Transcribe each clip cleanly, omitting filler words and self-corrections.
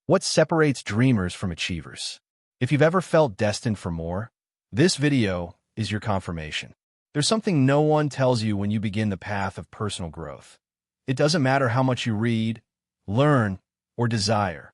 What separates dreamers from achievers? If you've ever felt destined for more, this video is your confirmation. There's something no one tells you when you begin the path of personal growth. It doesn't matter how much you read, learn, or desire.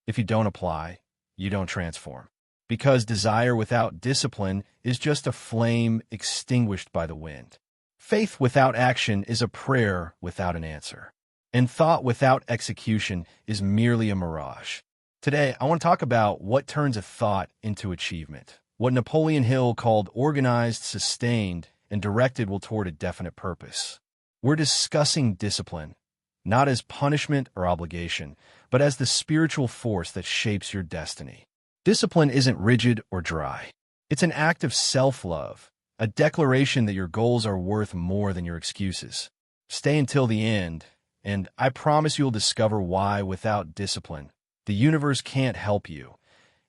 If you don't apply, you don't transform. Because desire without discipline is just a flame extinguished by the wind. Faith without action is a prayer without an answer. And thought without execution is merely a mirage. Today, I want to talk about what turns a thought into achievement, what Napoleon Hill called organized, sustained, and directed will toward a definite purpose. We're discussing discipline, not as punishment or obligation, but as the spiritual force that shapes your destiny. Discipline isn't rigid or dry. It's an act of self-love, a declaration that your goals are worth more than your excuses. Stay until the end, and I promise you'll discover why, without discipline, the universe can't help you.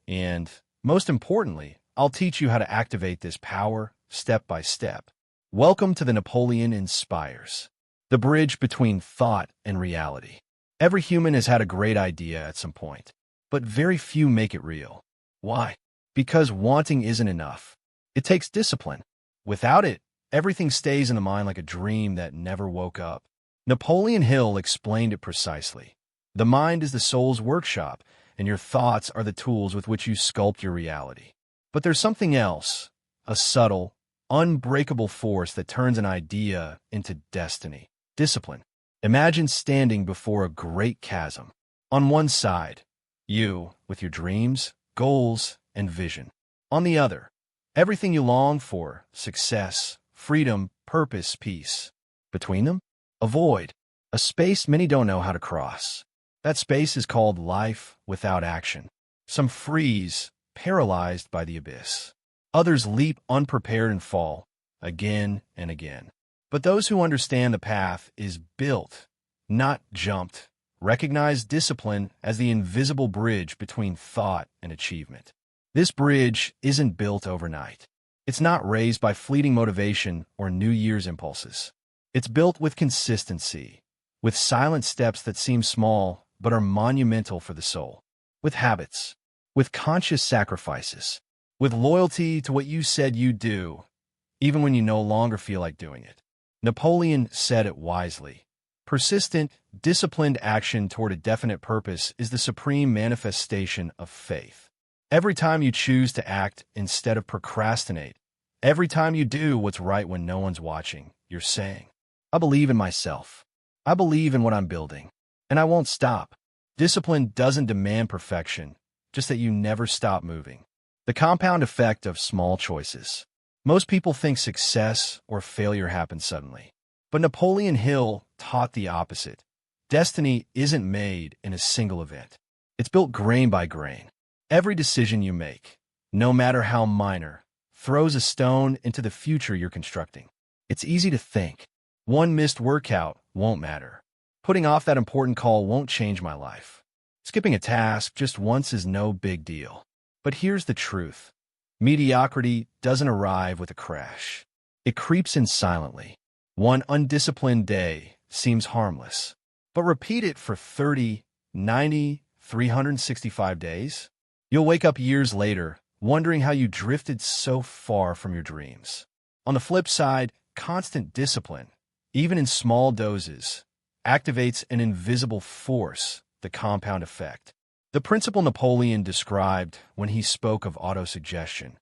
And most importantly, I'll teach you how to activate this power step by step. Welcome to the Napoleon Inspires, the bridge between thought and reality. Every human has had a great idea at some point, but very few make it real. Why? Because wanting isn't enough. It takes discipline. Without it, everything stays in the mind like a dream that never woke up. Napoleon Hill explained it precisely. The mind is the soul's workshop, and your thoughts are the tools with which you sculpt your reality. But there's something else, a subtle, unbreakable force that turns an idea into destiny. Discipline. Imagine standing before a great chasm. On one side, you, with your dreams, goals, and vision. On the other, everything you long for, success, freedom, purpose, peace. Between them, a void, a space many don't know how to cross. That space is called life without action. Some freeze, paralyzed by the abyss. Others leap unprepared and fall, again and again. But those who understand the path is built, not jumped, recognize discipline as the invisible bridge between thought and achievement. This bridge isn't built overnight. It's not raised by fleeting motivation or New Year's impulses. It's built with consistency, with silent steps that seem small but are monumental for the soul, with habits, with conscious sacrifices, with loyalty to what you said you'd do, even when you no longer feel like doing it. Napoleon said it wisely. Persistent, disciplined action toward a definite purpose is the supreme manifestation of faith. Every time you choose to act instead of procrastinate, every time you do what's right when no one's watching, you're saying, I believe in myself. I believe in what I'm building, and I won't stop. Discipline doesn't demand perfection, just that you never stop moving. The compound effect of small choices. Most people think success or failure happens suddenly. But Napoleon Hill taught the opposite. Destiny isn't made in a single event. It's built grain by grain. Every decision you make, no matter how minor, throws a stone into the future you're constructing. It's easy to think, one missed workout won't matter. Putting off that important call won't change my life. Skipping a task just once is no big deal. But here's the truth. Mediocrity doesn't arrive with a crash. It creeps in silently. One undisciplined day seems harmless. But repeat it for 30, 90, 365 days. You'll wake up years later, wondering how you drifted so far from your dreams. On the flip side, constant discipline, even in small doses, activates an invisible force, the compound effect. The principle Napoleon described when he spoke of autosuggestion,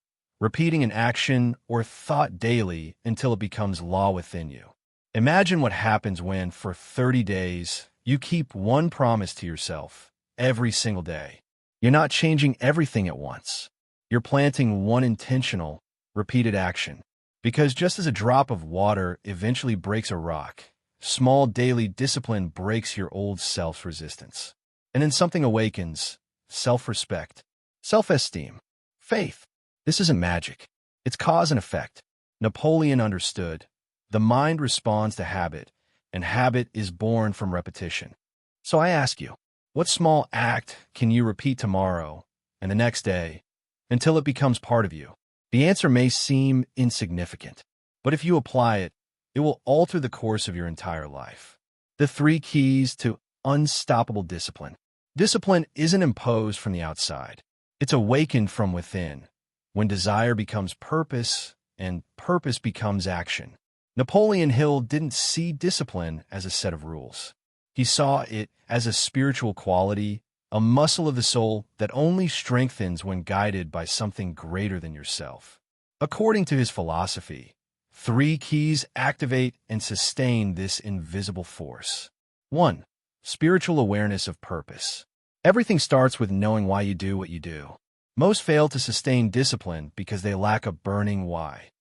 repeating an action or thought daily until it becomes law within you. Imagine what happens when, for 30 days, you keep one promise to yourself every single day. You're not changing everything at once. You're planting one intentional, repeated action. Because just as a drop of water eventually breaks a rock, small daily discipline breaks your old self's resistance. And then something awakens, self-respect, self-esteem, faith. This isn't magic. It's cause and effect. Napoleon understood. The mind responds to habit, and habit is born from repetition. So I ask you, what small act can you repeat tomorrow and the next day until it becomes part of you? The answer may seem insignificant, but if you apply it, it will alter the course of your entire life. The 3 keys to unstoppable discipline. Discipline isn't imposed from the outside. It's awakened from within, when desire becomes purpose and purpose becomes action. Napoleon Hill didn't see discipline as a set of rules. He saw it as a spiritual quality, a muscle of the soul that only strengthens when guided by something greater than yourself. According to his philosophy, 3 keys activate and sustain this invisible force. 1. Spiritual awareness of purpose. Everything starts with knowing why you do what you do. Most fail to sustain discipline because they lack a burning why.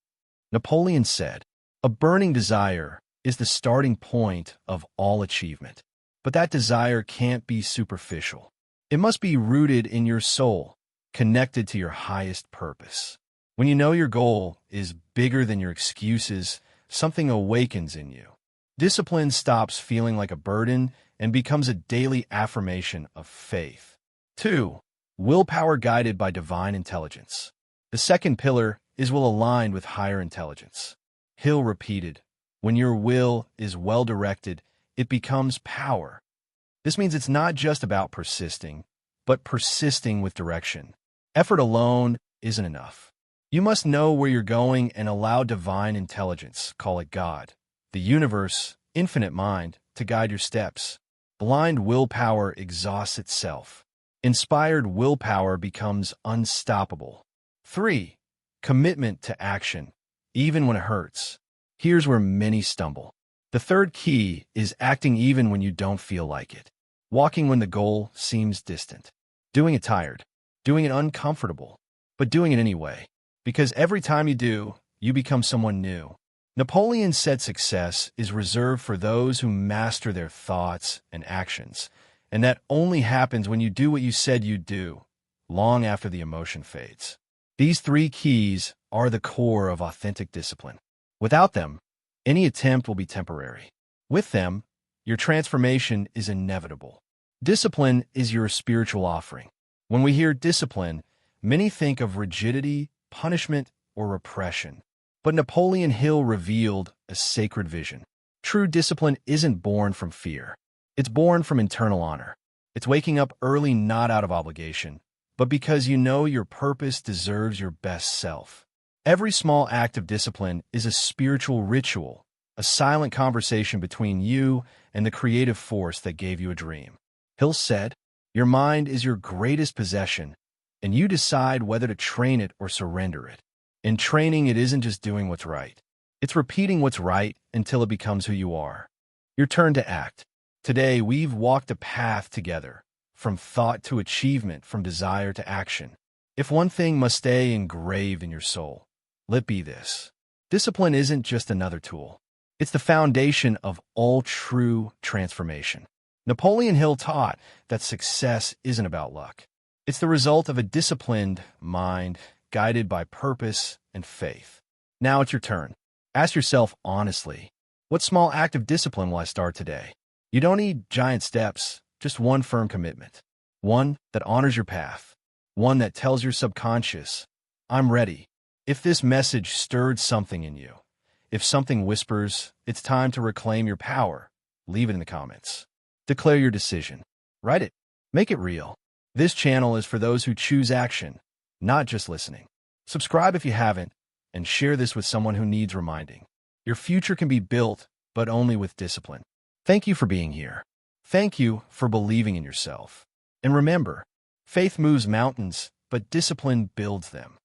Napoleon said, "A burning desire is the starting point of all achievement." But that desire can't be superficial. It must be rooted in your soul, connected to your highest purpose. When you know your goal is bigger than your excuses, something awakens in you. Discipline stops feeling like a burden and becomes a daily affirmation of faith. 2. Willpower guided by divine intelligence. The second pillar is will aligned with higher intelligence. Hill repeated, "When your will is well-directed, it becomes power." This means it's not just about persisting, but persisting with direction. Effort alone isn't enough. You must know where you're going and allow divine intelligence, call it God, the universe, infinite mind, to guide your steps. Blind willpower exhausts itself. Inspired willpower becomes unstoppable. 3. Commitment to action, even when it hurts. Here's where many stumble. The third key is acting even when you don't feel like it. Walking when the goal seems distant. Doing it tired. Doing it uncomfortable. But doing it anyway. Because every time you do, you become someone new. Napoleon said success is reserved for those who master their thoughts and actions, and that only happens when you do what you said you'd do, long after the emotion fades. These 3 keys are the core of authentic discipline. Without them, any attempt will be temporary. With them, your transformation is inevitable. Discipline is your spiritual offering. When we hear discipline, many think of rigidity, punishment, or repression. But Napoleon Hill revealed a sacred vision. True discipline isn't born from fear. It's born from internal honor. It's waking up early not out of obligation, but because you know your purpose deserves your best self. Every small act of discipline is a spiritual ritual, a silent conversation between you and the creative force that gave you a dream. Hill said, "Your mind is your greatest possession, and you decide whether to train it or surrender it. In training, it isn't just doing what's right. It's repeating what's right until it becomes who you are." Your turn to act. Today, we've walked a path together, from thought to achievement, from desire to action. If one thing must stay engraved in your soul, let it be this. Discipline isn't just another tool. It's the foundation of all true transformation. Napoleon Hill taught that success isn't about luck. It's the result of a disciplined mind, guided by purpose and faith. Now it's your turn. Ask yourself honestly, what small act of discipline will I start today? You don't need giant steps, just one firm commitment. One that honors your path. One that tells your subconscious, "I'm ready." If this message stirred something in you, if something whispers, it's time to reclaim your power, leave it in the comments. Declare your decision. Write it. Make it real. This channel is for those who choose action, not just listening. Subscribe if you haven't, and share this with someone who needs reminding. Your future can be built, but only with discipline. Thank you for being here. Thank you for believing in yourself. And remember, faith moves mountains, but discipline builds them.